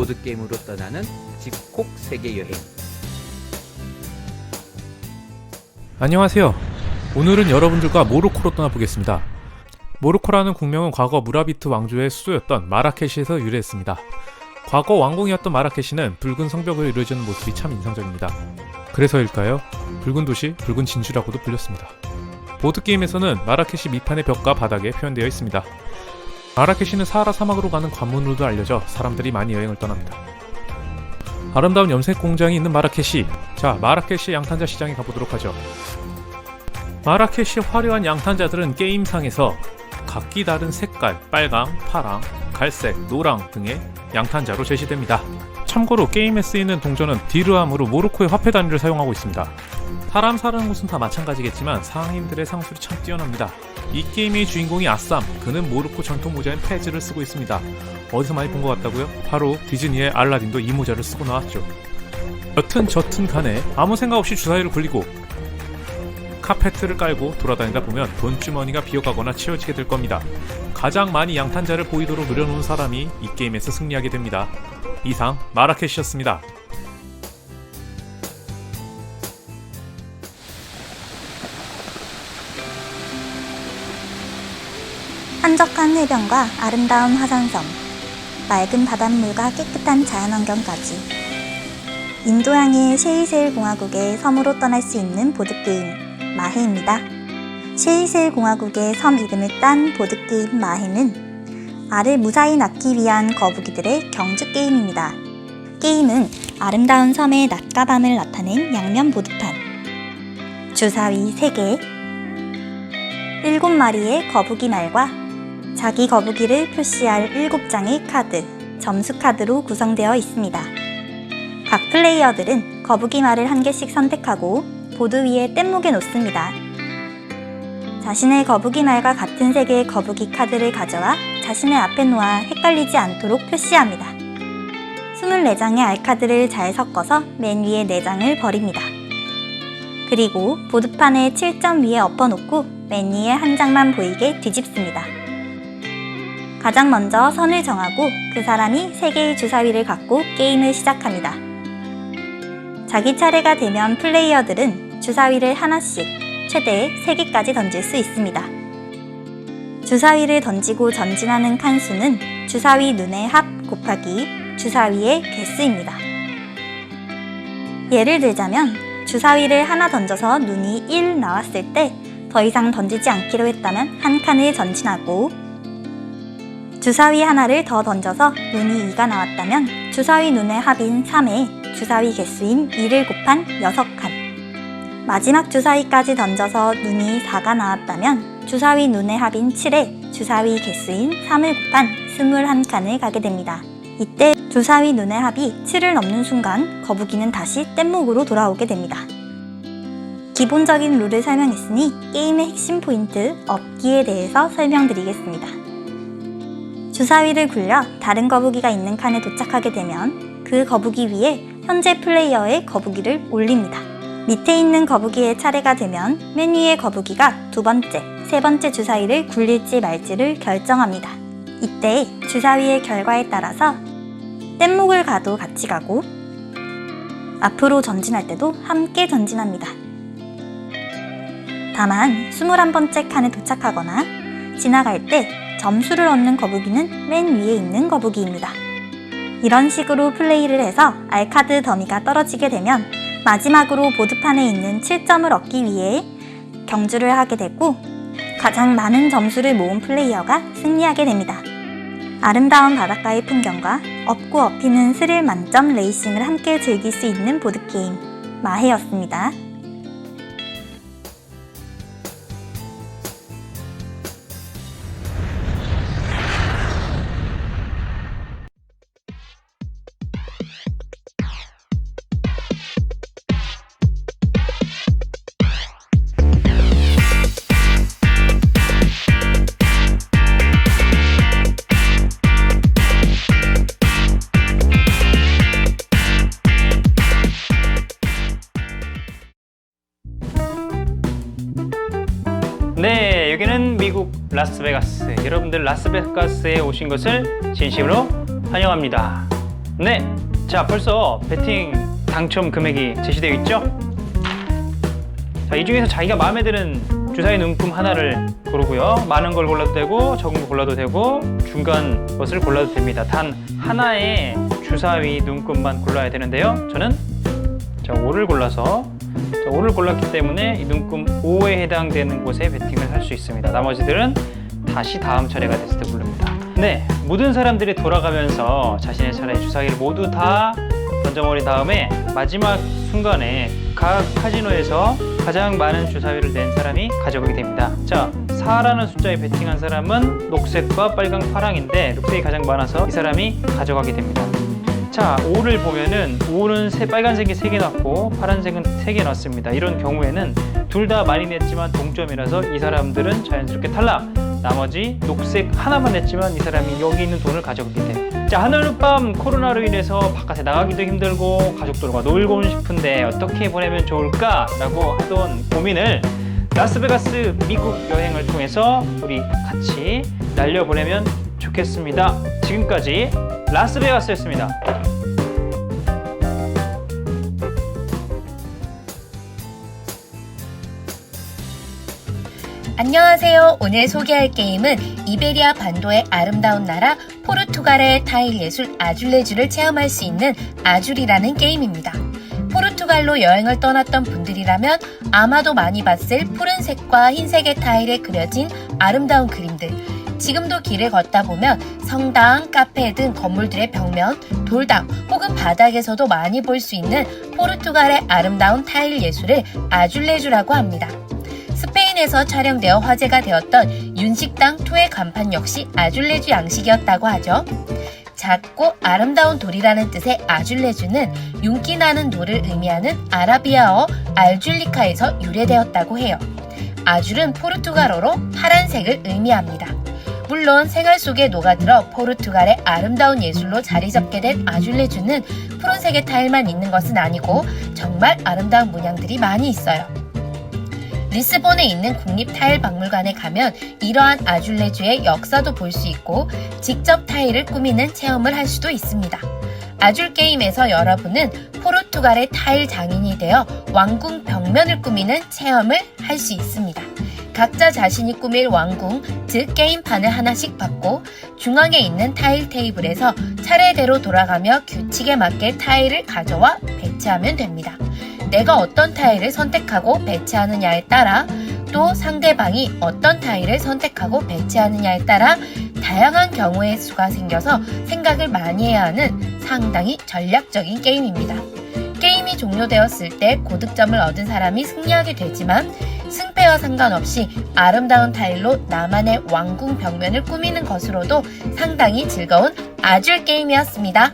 보드게임으로 떠나는 집콕 세계여행. 안녕하세요. 오늘은 여러분들과 모로코로 떠나보겠습니다. 모로코라는 국명은 과거 무라비트 왕조의 수도였던 마라케시에서 유래했습니다. 과거 왕궁이었던 마라케시는 붉은 성벽을 이루어지는 모습이 참 인상적입니다. 그래서일까요? 붉은 도시, 붉은 진주라고도 불렸습니다. 보드게임에서는 마라케시 밑판의 벽과 바닥에 표현되어 있습니다. 마라케시는 사하라 사막으로 가는 관문으로도 알려져 사람들이 많이 여행을 떠납니다. 아름다운 염색 공장이 있는 마라케시. 자, 마라케시 양탄자 시장에 가보도록 하죠. 마라케시 화려한 양탄자들은 게임상에서 각기 다른 색깔, 빨강, 파랑, 갈색, 노랑 등의 양탄자로 제시됩니다. 참고로 게임에 쓰이는 동전은 디르함으로 모로코의 화폐 단위를 사용하고 있습니다. 사람 사는 곳은 다 마찬가지겠지만 상인들의 상술이 참 뛰어납니다. 이 게임의 주인공이 아쌈, 그는 모로코 전통 모자인 페즈를 쓰고 있습니다. 어디서 많이 본 것 같다고요? 바로 디즈니의 알라딘도 이 모자를 쓰고 나왔죠. 여튼 저튼 간에 아무 생각 없이 주사위를 굴리고 카페트를 깔고 돌아다니다 보면 돈주머니가 비어가거나 채워지게 될 겁니다. 가장 많이 양탄자를 보이도록 늘여놓은 사람이 이 게임에서 승리하게 됩니다. 이상 마라케시였습니다. 한적한 해변과 아름다운 화산섬, 맑은 바닷물과 깨끗한 자연환경까지 인도양의 셰이셀 공화국의 섬으로 떠날 수 있는 보드게임 마해입니다. 셰이셀 공화국의 섬 이름을 딴 보드게임 마해는 알을 무사히 낳기 위한 거북이들의 경주 게임입니다. 게임은 아름다운 섬의 낮과 밤을 나타낸 양면 보드판, 주사위 3개, 7마리의 거북이 말과 자기 거북이를 표시할 7장의 카드, 점수 카드로 구성되어 있습니다. 각 플레이어들은 거북이 말을 1개씩 선택하고 보드 위에 뗏목에 놓습니다. 자신의 거북이 말과 같은 색의 거북이 카드를 가져와 자신의 앞에 놓아 헷갈리지 않도록 표시합니다. 24장의 알카드를 잘 섞어서 맨 위에 4장을 버립니다. 그리고 보드판에 7점 위에 엎어놓고 맨 위에 1장만 보이게 뒤집습니다. 가장 먼저 선을 정하고 그 사람이 3개의 주사위를 갖고 게임을 시작합니다. 자기 차례가 되면 플레이어들은 주사위를 하나씩 최대 3개까지 던질 수 있습니다. 주사위를 던지고 전진하는 칸수는 주사위 눈의 합 곱하기 주사위의 개수입니다. 예를 들자면 주사위를 하나 던져서 눈이 1 나왔을 때 더 이상 던지지 않기로 했다면 한 칸을 전진하고, 주사위 하나를 더 던져서 눈이 2가 나왔다면 주사위 눈의 합인 3에 주사위 개수인 2를 곱한 6칸, 마지막 주사위까지 던져서 눈이 4가 나왔다면 주사위 눈의 합인 7에 주사위 개수인 3을 곱한 21칸을 가게 됩니다. 이때 주사위 눈의 합이 7을 넘는 순간 거북이는 다시 뗏목으로 돌아오게 됩니다. 기본적인 룰을 설명했으니 게임의 핵심 포인트, 업기에 대해서 설명드리겠습니다. 주사위를 굴려 다른 거북이가 있는 칸에 도착하게 되면 그 거북이 위에 현재 플레이어의 거북이를 올립니다. 밑에 있는 거북이의 차례가 되면 맨 위의 거북이가 두 번째, 세 번째 주사위를 굴릴지 말지를 결정합니다. 이때 주사위의 결과에 따라서 뗏목을 가도 같이 가고 앞으로 전진할 때도 함께 전진합니다. 다만 21번째 칸에 도착하거나 지나갈 때 점수를 얻는 거북이는 맨 위에 있는 거북이입니다. 이런 식으로 플레이를 해서 알카드 더미가 떨어지게 되면 마지막으로 보드판에 있는 7점을 얻기 위해 경주를 하게 되고 가장 많은 점수를 모은 플레이어가 승리하게 됩니다. 아름다운 바닷가의 풍경과 업고 업히는 스릴 만점 레이싱을 함께 즐길 수 있는 보드게임 마해였습니다. 네, 여기는 미국 라스베가스. 여러분들 라스베가스에 오신 것을 진심으로 환영합니다. 네, 자 벌써 배팅 당첨 금액이 제시되어 있죠? 자, 이 중에서 자기가 마음에 드는 주사위 눈금 하나를 고르고요. 많은 걸 골라도 되고 적은 걸 골라도 되고 중간 것을 골라도 됩니다. 단 하나의 주사위 눈금만 골라야 되는데요. 저는 5를 골라서 5를 골랐기 때문에 이 눈금 5에 해당되는 곳에 배팅을 할 수 있습니다. 나머지들은 다시 다음 차례가 됐을 때 고릅니다. 네, 모든 사람들이 돌아가면서 자신의 차례 주사위를 모두 다 던져버린 다음에 마지막 순간에 각 카지노에서 가장 많은 주사위를 낸 사람이 가져가게 됩니다. 자, 4라는 숫자에 배팅한 사람은 녹색과 빨강, 파랑인데 녹색이 가장 많아서 이 사람이 가져가게 됩니다. 자, 5를 보면은 5는 빨간색이 3개 났고 파란색은 3개 났습니다. 이런 경우에는 둘 다 많이 냈지만 동점이라서 이 사람들은 자연스럽게 탈락. 나머지 녹색 하나만 냈지만 이 사람이 여기 있는 돈을 가져가게 돼요. 자, 하늘밤 코로나로 인해서 바깥에 나가기도 힘들고 가족들과 놀고 싶은데 어떻게 보내면 좋을까? 라고 하던 고민을 라스베가스 미국 여행을 통해서 우리 같이 날려보내면 좋겠습니다. 지금까지 라스베가스였습니다. 안녕하세요. 오늘 소개할 게임은 이베리아 반도의 아름다운 나라 포르투갈의 타일 예술 아줄레주를 체험할 수 있는 아줄이라는 게임입니다. 포르투갈로 여행을 떠났던 분들이라면 아마도 많이 봤을 푸른색과 흰색의 타일에 그려진 아름다운 그림들. 지금도 길을 걷다 보면 성당, 카페 등 건물들의 벽면, 돌담 혹은 바닥에서도 많이 볼 수 있는 포르투갈의 아름다운 타일 예술을 아줄레주라고 합니다. 스페인에서 촬영되어 화제가 되었던 윤식당2의 간판 역시 아줄레주 양식이었다고 하죠. 작고 아름다운 돌이라는 뜻의 아줄레주는 윤기 나는 돌을 의미하는 아라비아어 알줄리카에서 유래되었다고 해요. 아줄은 포르투갈어로 파란색을 의미합니다. 물론 생활 속에 녹아들어 포르투갈의 아름다운 예술로 자리 잡게 된 아줄레주는 푸른색의 타일만 있는 것은 아니고 정말 아름다운 문양들이 많이 있어요. 리스본에 있는 국립타일박물관에 가면 이러한 아줄레주의 역사도 볼 수 있고 직접 타일을 꾸미는 체험을 할 수도 있습니다. 아줄 게임에서 여러분은 포르투갈의 타일 장인이 되어 왕궁 벽면을 꾸미는 체험을 할 수 있습니다. 각자 자신이 꾸밀 왕궁, 즉 게임판을 하나씩 받고 중앙에 있는 타일 테이블에서 차례대로 돌아가며 규칙에 맞게 타일을 가져와 배치하면 됩니다. 내가 어떤 타일을 선택하고 배치하느냐에 따라 또 상대방이 어떤 타일을 선택하고 배치하느냐에 따라 다양한 경우의 수가 생겨서 생각을 많이 해야 하는 상당히 전략적인 게임입니다. 게임이 종료되었을 때 고득점을 얻은 사람이 승리하게 되지만 승패와 상관없이 아름다운 타일로 나만의 왕궁 벽면을 꾸미는 것으로도 상당히 즐거운 아줄 게임이었습니다.